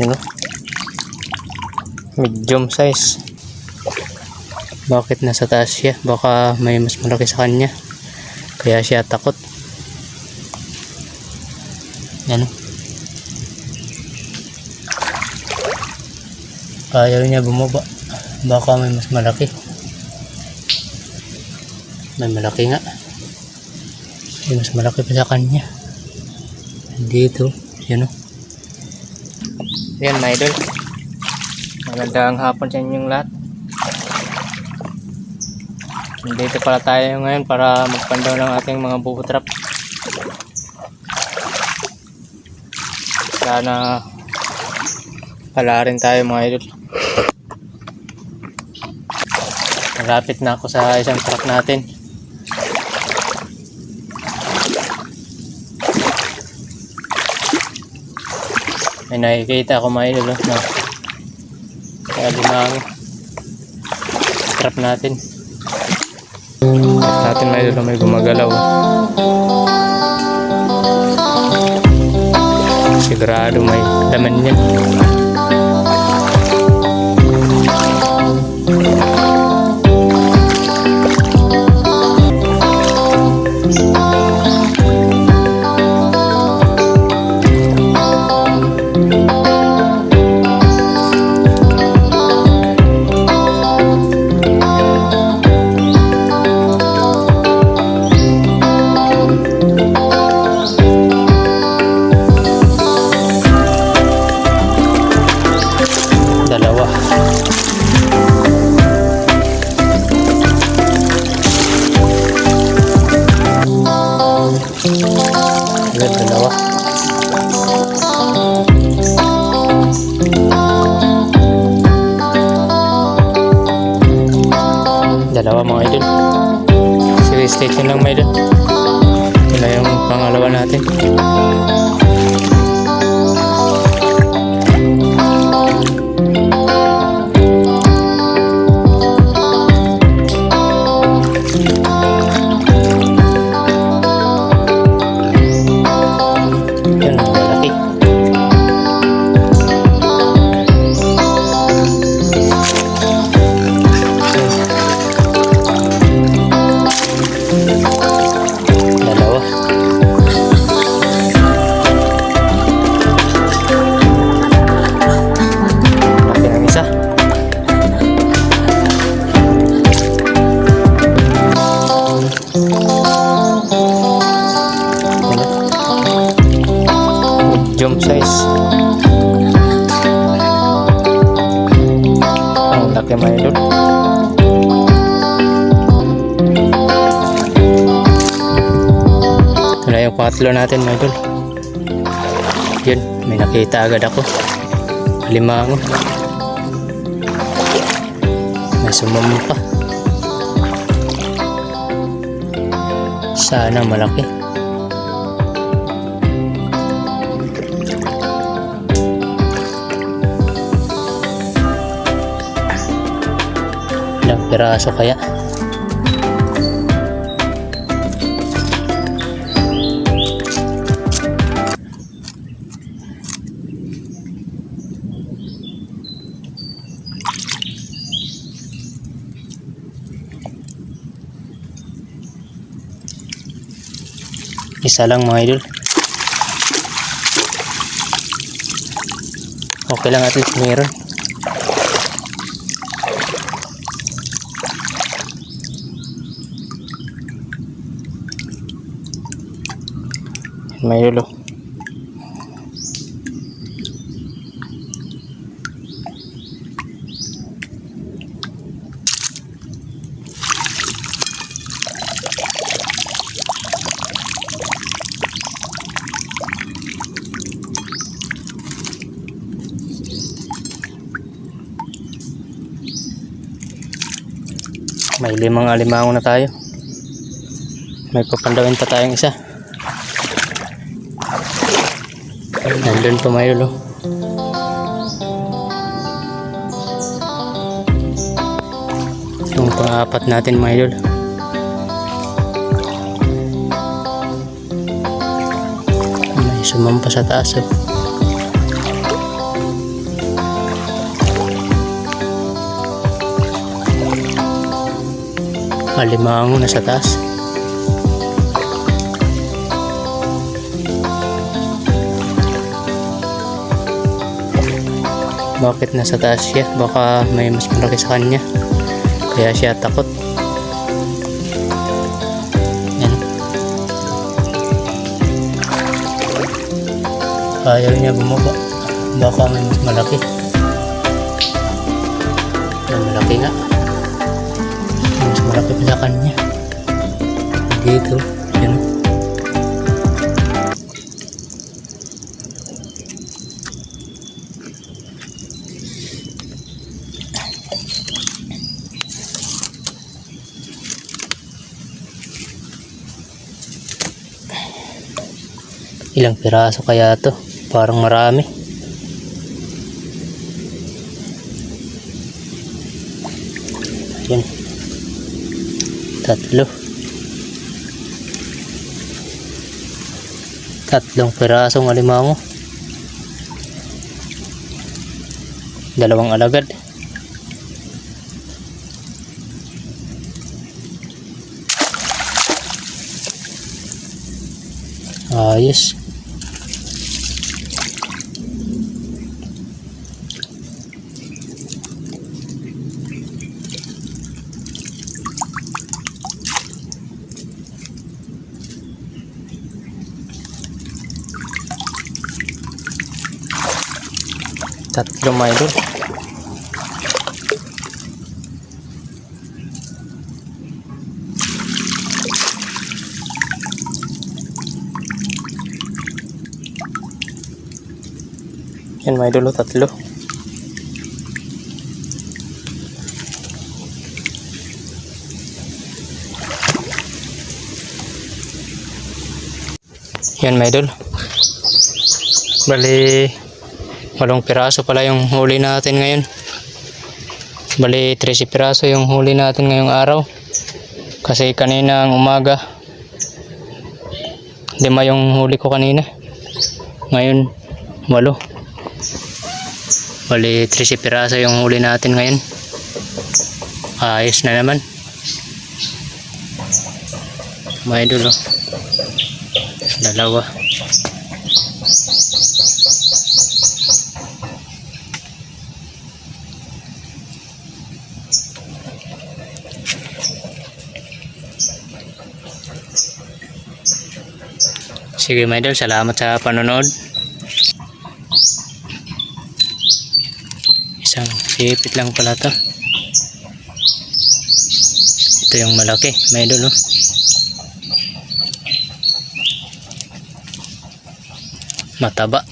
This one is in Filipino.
Yun o. Medium size. Bakit nasa taas siya? Baka may mas malaki sa kanya. Kaya siya takot. Yan o. Ayaw niya bumaba. Baka may mas malaki. May malaki nga. May mas malaki pa sa kanya. Dito. Yan o. Yan mga idol. Magandang hapon sa inyong lahat. Dito pala tayo ngayon para magpandaw ng ating mga bubo trap. Sana pala rin tayo mga idol. Malapit na ako sa isang truck natin. May nakikita ako mga idol na kaya limang trap natin. Natin mga idol may gumagalaw. Sigurado may laman yan. Dalawa. Dalawa mga idol. Sige, stay tune lang mga idol. Ito na yung pangalawa natin. Medium size. Ang laki mga idol. Ito na yung patlo natin mga idol. Yun, may nakita agad ako. Limango. May sumampa. Sana malaki. Ilang piraso kaya? Isa lang mga idol. Okay lang, at least meron. May idol. May limang alimango na tayo. May papandawin pa tayong isa. Nandun pa may ulo. Itong pang-apat natin mga idol. May sumampa sa taas. Alimango na sa taas. Bakit nasa taas siya? Baka may mas malaki sa kanya. Kaya siya takot. Yan. Ayaw niya bumaba. Baka may mas malaki. Yan, malaki nga. Mas malaki pa sa kanya. Dito. Yan. Ilang piraso kaya to? Parang marami. Ayan. 3. 3 pirasong alimango. 2 alagad. Ayos. Tatlo mga idol. Yan mga idol, 3. Yan mga idol. Bali 8 piraso pala yung huli natin ngayon. Bali 13 piraso yung huli natin ngayong araw. Kasi kaninang umaga 5 yung huli ko kanina. Ngayon 8. Bali 13 piraso yung huli natin ngayon. Ayos na naman. Mga idol, oh. 2. Sige mga idol, salamat sa panonood. Isang sipit lang pala to. Ito yung malaki mga idol, oh. Mataba.